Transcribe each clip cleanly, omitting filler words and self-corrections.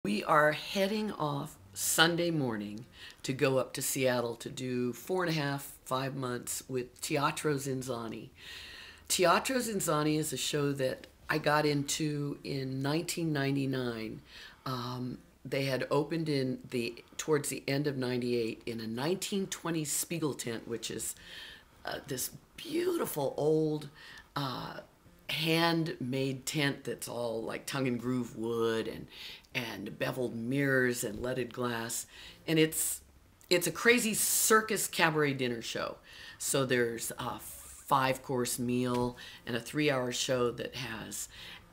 We are heading off Sunday morning to go up to Seattle to do 4.5, 5 months with Teatro Zinzanni. Teatro Zinzanni is a show that I got into in 1999. They had opened towards the end of '98 in a 1920s Spiegel tent, which is this beautiful old handmade tent that's all like tongue and groove wood and beveled mirrors and leaded glass, and it's a crazy circus cabaret dinner show. So there's a 5-course meal and a 3-hour show that has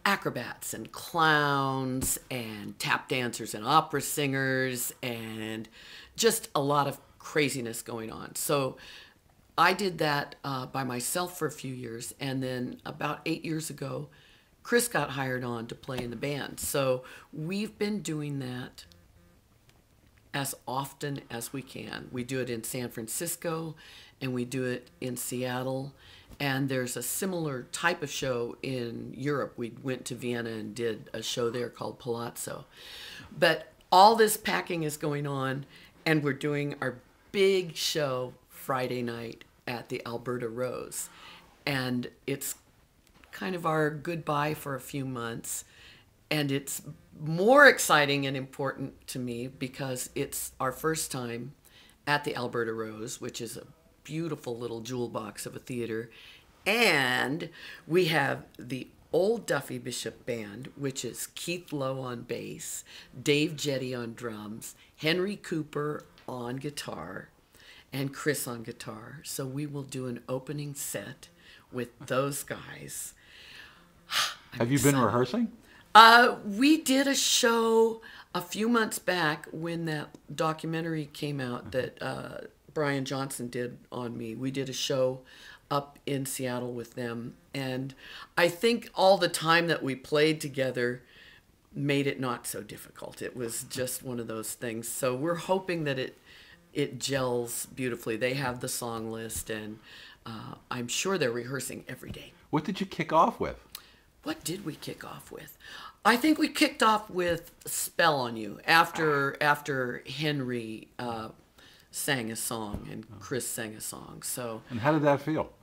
acrobats and clowns and tap dancers and opera singers and just a lot of craziness going on. So I did that by myself for a few years, and then about 8 years ago, Chris got hired on to play in the band. So we've been doing that as often as we can. We do it in San Francisco, and we do it in Seattle, and there's a similar type of show in Europe. We went to Vienna and did a show there called Palazzo. But all this packing is going on, and we're doing our big show Friday night at the Alberta Rose, and it's kind of our goodbye for a few months, and it's more exciting and important to me because it's our first time at the Alberta Rose, which is a beautiful little jewel box of a theater, and we have the old Duffy Bishop band, which is Keith Lowe on bass, Dave Jetty on drums, Henry Cooper on guitar, and Chris on guitar. So we will do an opening set with those guys. Have you been rehearsing? We did a show a few months back when that documentary came out that Brian Johnson did on me. We did a show up in Seattle with them, and I think all the time that we played together made it not so difficult. It was just one of those things. So we're hoping that it gels beautifully. They have the song list, and I'm sure they're rehearsing every day. What did you kick off with? What did we kick off with? I think we kicked off with Spell on You after Henry sang a song and Chris sang a song. So. And how did that feel?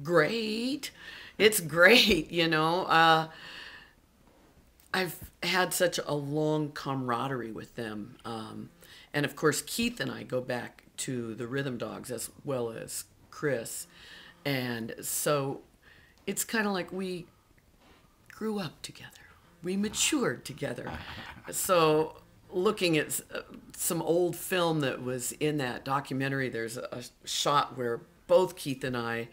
Great. It's great, you know. I've had such a long camaraderie with them. And of course, Keith and I go back to the Rhythm Dogs as well as Chris. And so it's kind of like we grew up together. We matured together. So looking at some old film that was in that documentary, there's a shot where both Keith and I,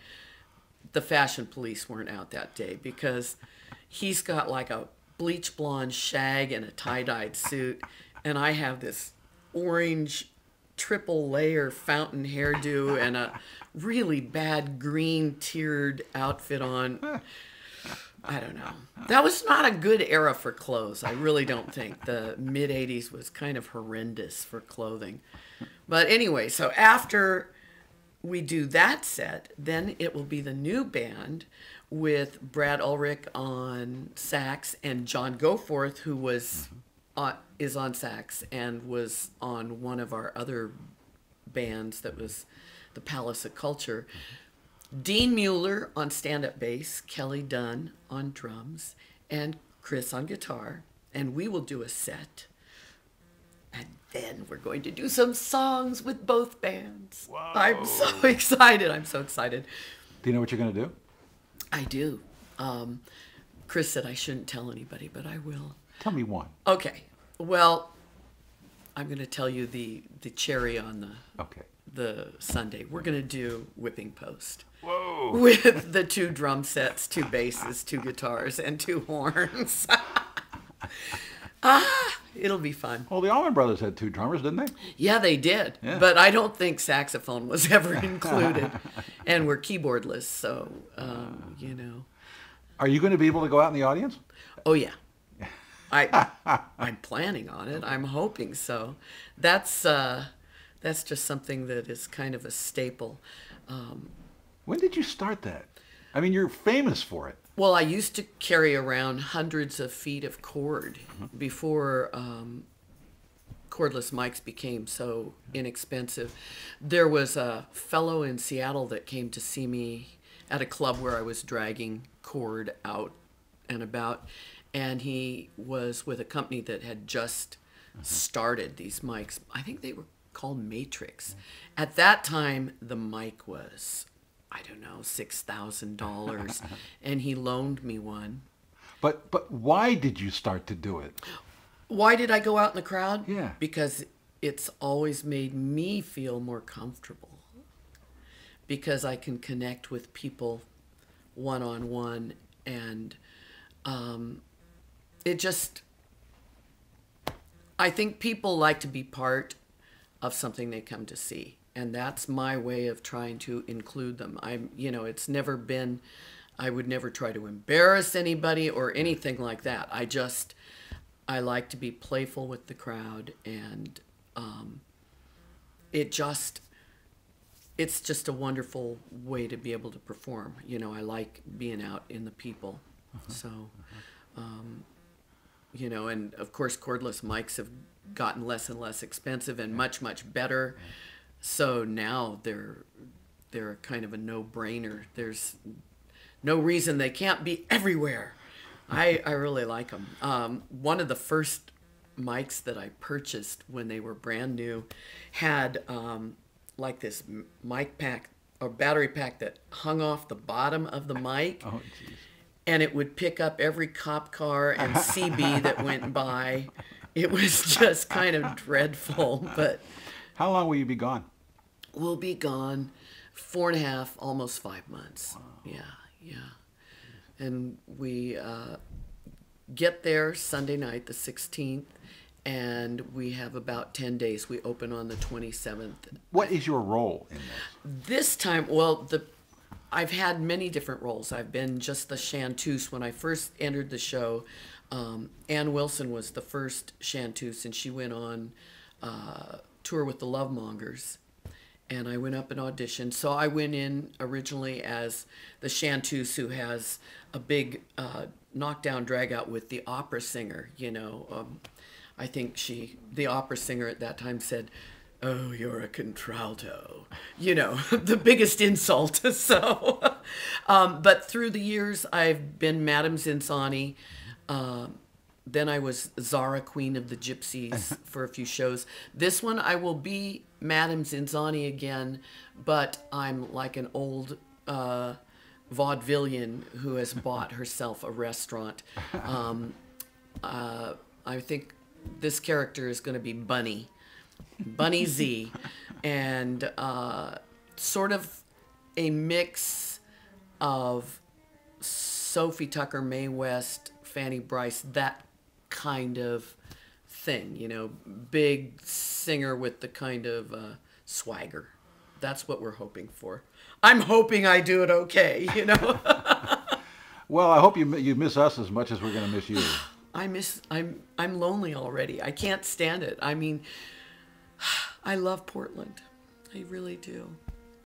the fashion police weren't out that day because he's got like a bleach blonde shag and a tie-dyed suit, and I have this orange triple layer fountain hairdo and a really bad green tiered outfit on. I don't know. That was not a good era for clothes. I really don't think. The mid-'80s was kind of horrendous for clothing. But anyway, so after we do that set, then it will be the new band with Brad Ulrich on sax and John Goforth, who is on sax and was on one of our other bands that was the Palace of Culture. Dean Mueller on stand-up bass, Kelly Dunn on drums, and Chris on guitar. And we will do a set. And then we're going to do some songs with both bands. Whoa. I'm so excited. I'm so excited. Do you know what you're going to do? I do. Chris said I shouldn't tell anybody, but I will. Tell me one. Okay. Well, I'm going to tell you the cherry on the Sunday. We're going to do Whipping Post. Whoa. With the 2 drum sets, 2 basses, 2 guitars, and 2 horns. It'll be fun. Well, the Allman Brothers had 2 drummers, didn't they? Yeah, they did. Yeah. But I don't think saxophone was ever included. And we're keyboardless, so, you know. Are you going to be able to go out in the audience? Oh, yeah. I'm planning on it. I'm hoping so. That's just something that is kind of a staple. When did you start that? I mean, you're famous for it. Well, I used to carry around hundreds of feet of cord before cordless mics became so inexpensive. There was a fellow in Seattle that came to see me at a club where I was dragging cord out and about, and he was with a company that had just started these mics. I think they were called Matrix. At that time, the mic was, I don't know, $6,000, and he loaned me one. But why did you start to do it? Why did I go out in the crowd? Yeah. Because it's always made me feel more comfortable. Because I can connect with people one-on-one, and it just, I think people like to be part of something they come to see. And that's my way of trying to include them. It's never been, I would never try to embarrass anybody or anything like that. I like to be playful with the crowd, and it's just a wonderful way to be able to perform. I like being out in the people. So, and of course cordless mics have gotten less and less expensive and much, much better. So now they're kind of a no-brainer. There's no reason they can't be everywhere. I really like them. One of the first mics that I purchased when they were brand new had like this mic pack or battery pack that hung off the bottom of the mic. Oh, geez. And it would pick up every cop car and CB that went by. It was just kind of dreadful, but... How long will you be gone? We'll be gone 4.5, almost 5 months. Wow. Yeah. And we get there Sunday night, the 16th, and we have about 10 days. We open on the 27th. What is your role in this? This time, I've had many different roles. I've been just the chanteuse. When I first entered the show, Ann Wilson was the first chanteuse, and she went on tour with the Lovemongers. And I went up and auditioned. So I went in originally as the chanteuse who has a big knockdown drag out with the opera singer. I think the opera singer at that time said, "Oh, you're a contralto," the biggest insult. So, but through the years, I've been Madame Zinzani. Then I was Zara, Queen of the Gypsies, for a few shows. This one, I will be Madame Zinzani again, but I'm like an old vaudevillian who has bought herself a restaurant. I think this character is going to be Bunny Z, and sort of a mix of Sophie Tucker, Mae West, Fanny Brice, that kind of thing, big singer with the kind of swagger. That's what we're hoping for. I'm hoping I do it okay, Well, I hope you miss us as much as we're going to miss you. I'm lonely already. I can't stand it. I mean, I love Portland. I really do.